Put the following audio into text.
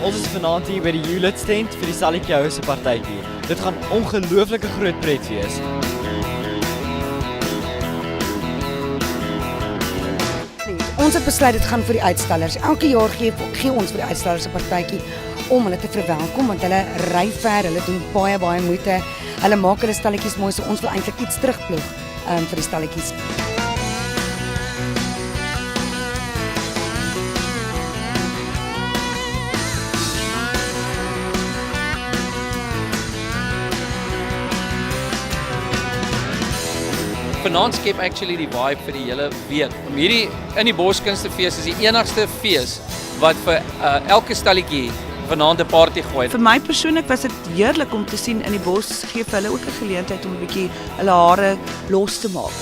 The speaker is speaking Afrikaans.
Ons is vanaand hier by die Hewlett tent vir die Stalletjie House partytjie. Dit gaan ongelooflike groot pret wees. Ons het besluit dit gaan vir die uitstallers. Elke jaar gee ons vir die uitstallers 'n partytjie om hulle te verwelkom want hulle ry ver, hulle doen baie moeite. Hulle maak hulle stalletjies mooi, so ons wil eintlik iets terugploeg vir die stalletjies. Vanaand skep actually die vibe vir die hele week. Hierdie in die Boskunstefees is die enigste fees wat vir elke stalletjie vanaand 'n party gooi. Vir my persoonlik was dit heerlik om te sien in die bos gee vir hulle ook 'n geleentheid om 'n bietjie hulle hare los te maak.